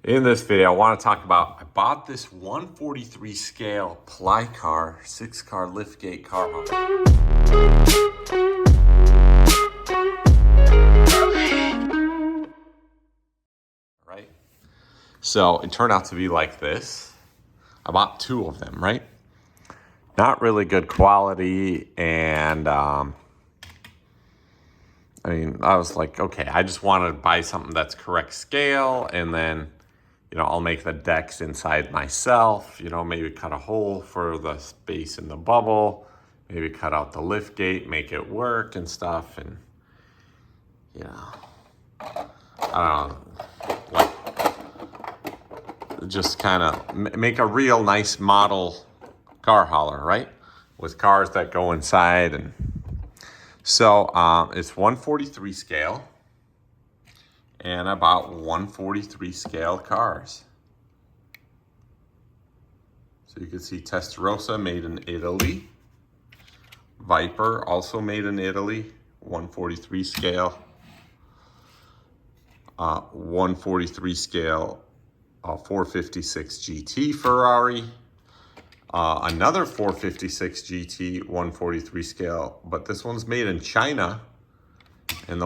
In this video, I want to talk about, I bought this 143 scale ply car, 6-car liftgate car hauler. Right? So it turned out to be like this. I bought 2 of them, right? Not really good quality, and I was like, okay, I just wanted to buy something that's correct scale, and then I'll make the decks inside myself, maybe cut a hole for the space in the bubble, maybe cut out the lift gate, make it work and stuff. And, I don't know, like, just kind of make a real nice model car hauler, right? With cars that go inside. And so it's 143 scale. And I bought 143 scale cars. So you can see Testarossa made in Italy. Viper also made in Italy, 143 scale. 143 scale 456 GT Ferrari. Another 456 GT 143 scale, but this one's made in China. And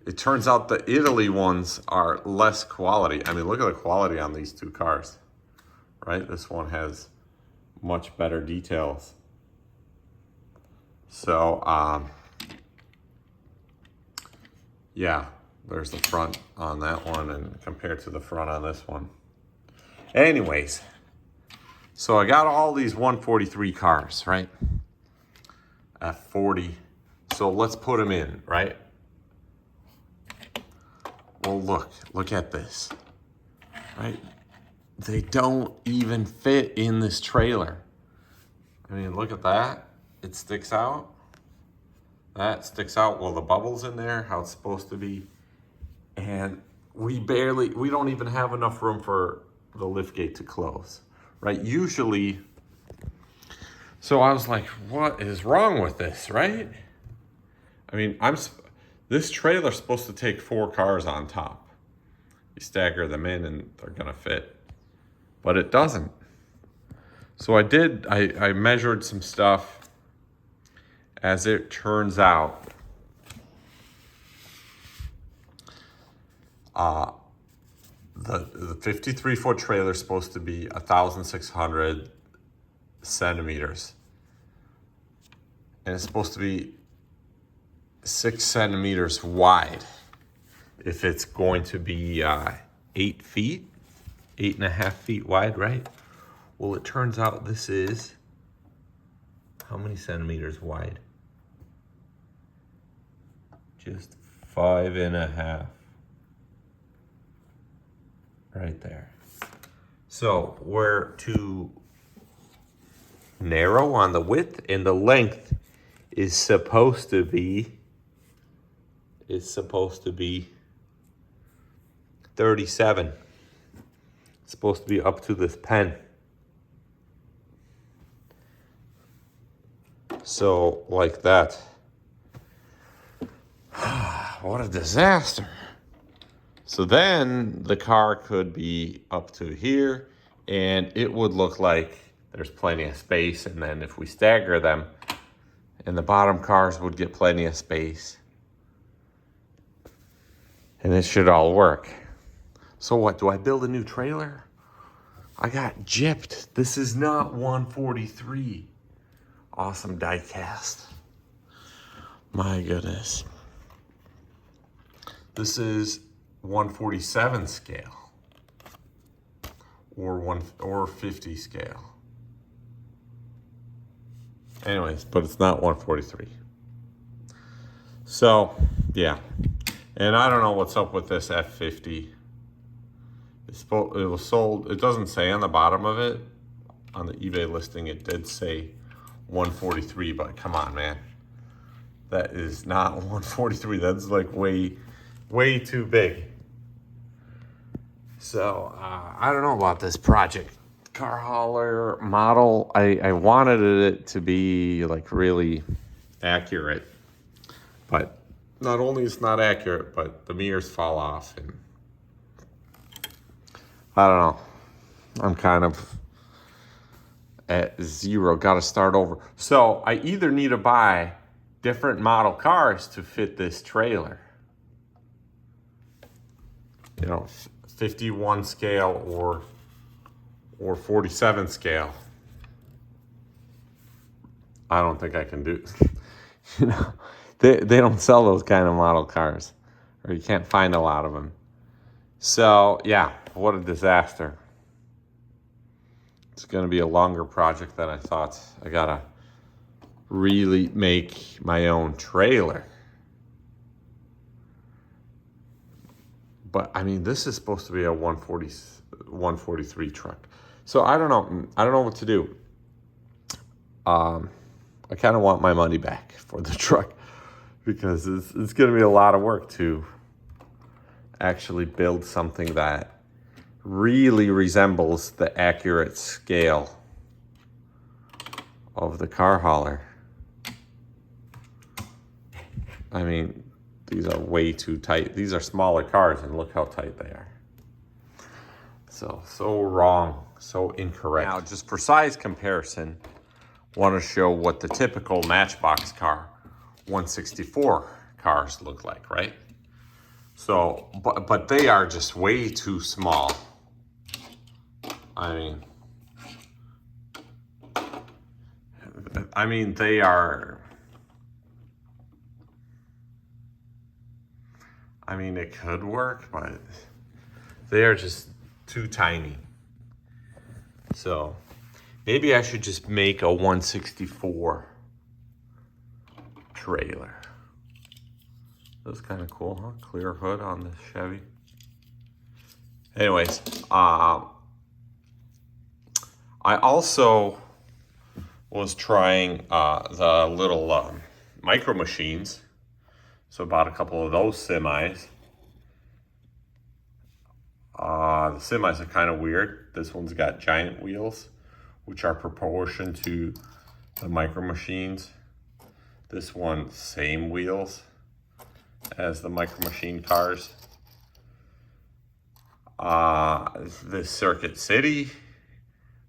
it turns out the Italy ones are less quality. I mean, look at the quality on these 2 cars, right? This one has much better details. So, yeah, there's the front on that one and compared to the front on this one. Anyways, so I got all these 143 cars, right? F40. So let's put them in, right? Well, look at this, right? They don't even fit in this trailer. I mean, look at that. It sticks out. That sticks out. Well, the bubble's in there, how it's supposed to be. And we don't even have enough room for the liftgate to close, right? Usually, so I was like, what is wrong with this, right? I mean, this trailer's supposed to take 4 cars on top. You stagger them in and they're gonna fit, but it doesn't. So I measured some stuff. As it turns out, the 53-foot trailer is supposed to be 1,600 centimeters. And it's supposed to be 6 centimeters wide if it's going to be 8 feet, 8.5 feet wide, right? Well, it turns out this is how many centimeters wide? Just 5.5 right there. So we're too narrow on the width, and the length is supposed to be 37. It's supposed to be up to this pen. So like that. What a disaster. So then the car could be up to here, and it would look like there's plenty of space. And then if we stagger them, and the bottom cars would get plenty of space. And it should all work. So what, do I build a new trailer? I got gypped. This is not 143. Awesome die cast. My goodness. This is 147 scale. Or 50 scale. Anyways, but it's not 143. So, yeah. And I don't know what's up with this F50. It was sold, it doesn't say on the bottom of it. On the eBay listing, it did say 143, but come on, man. That is not 143. That's like way too big. So, I don't know about this project car hauler model. I wanted it to be like really accurate, but not only it's not accurate, but the mirrors fall off. And I don't know. I'm kind of at zero, got to start over. So I either need to buy different model cars to fit this trailer. You know, 51 scale or 47 scale. I don't think I can do. You know, they don't sell those kind of model cars, or you can't find a lot of them. So yeah, what a disaster. It's going to be a longer project than I thought. I gotta really make my own trailer. But I mean, this is supposed to be a 143 truck. So I don't know. I don't know what to do. I kind of want my money back for the truck because it's going to be a lot of work to actually build something that really resembles the accurate scale of the car hauler. I mean, these are way too tight. These are smaller cars, and look how tight they are. So wrong, so incorrect. Now, just for size comparison, want to show what the typical Matchbox car 164 cars look like, right? So, but they are just way too small. I mean, they are. I mean, it could work, but they are just too tiny. So maybe I should just make a 164 trailer. That's kind of cool, huh? Clear hood on the Chevy. Anyways, I also was trying the little micro machines. So I bought a couple of those semis. The semis are kind of weird. This one's got giant wheels, which are proportioned to the micro machines. This one, same wheels as the micro machine cars. The Circuit City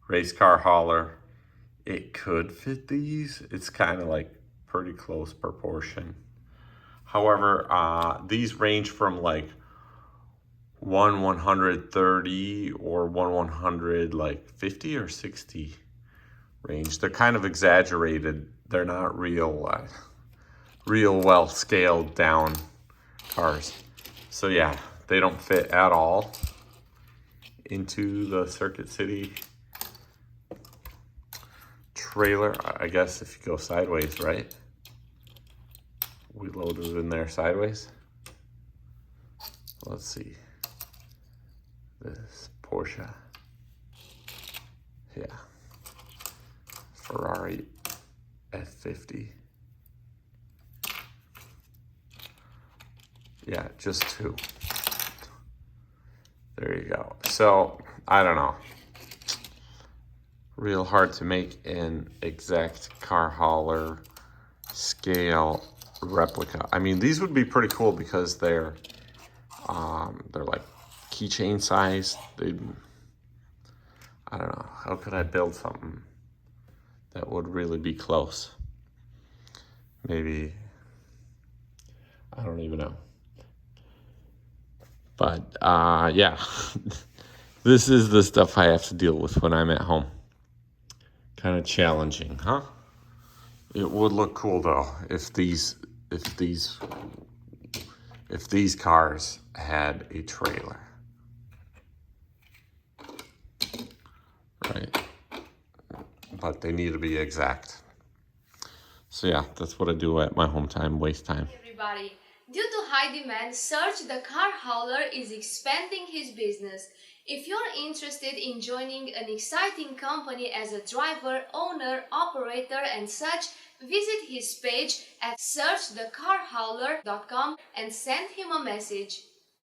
race car hauler, it could fit these. It's kind of like pretty close proportion. However, these range from like 1/130 or 1/100, like 50 or 60 range. They're kind of exaggerated. They're not real well scaled down cars. So yeah, they don't fit at all into the Circuit City trailer. I guess if you go sideways, right? We loaded it in there sideways. Let's see. This Porsche. Yeah. Ferrari F50. Yeah, just two. There you go. So, I don't know. Real hard to make an exact car hauler scale replica. I mean, these would be pretty cool because they're like keychain size. I don't know. How could I build something that would really be close? Maybe, I don't even know. But yeah, this is the stuff I have to deal with when I'm at home. Kind of challenging, huh? It would look cool though if these cars had a trailer. Right. But they need to be exact. So yeah, that's what I do at my home time, waste time. Hey everybody, due to high demand, Serge the car hauler is expanding his business. If you're interested in joining an exciting company as a driver, owner, operator and such, visit his page at searchthecarhauler.com and send him a message.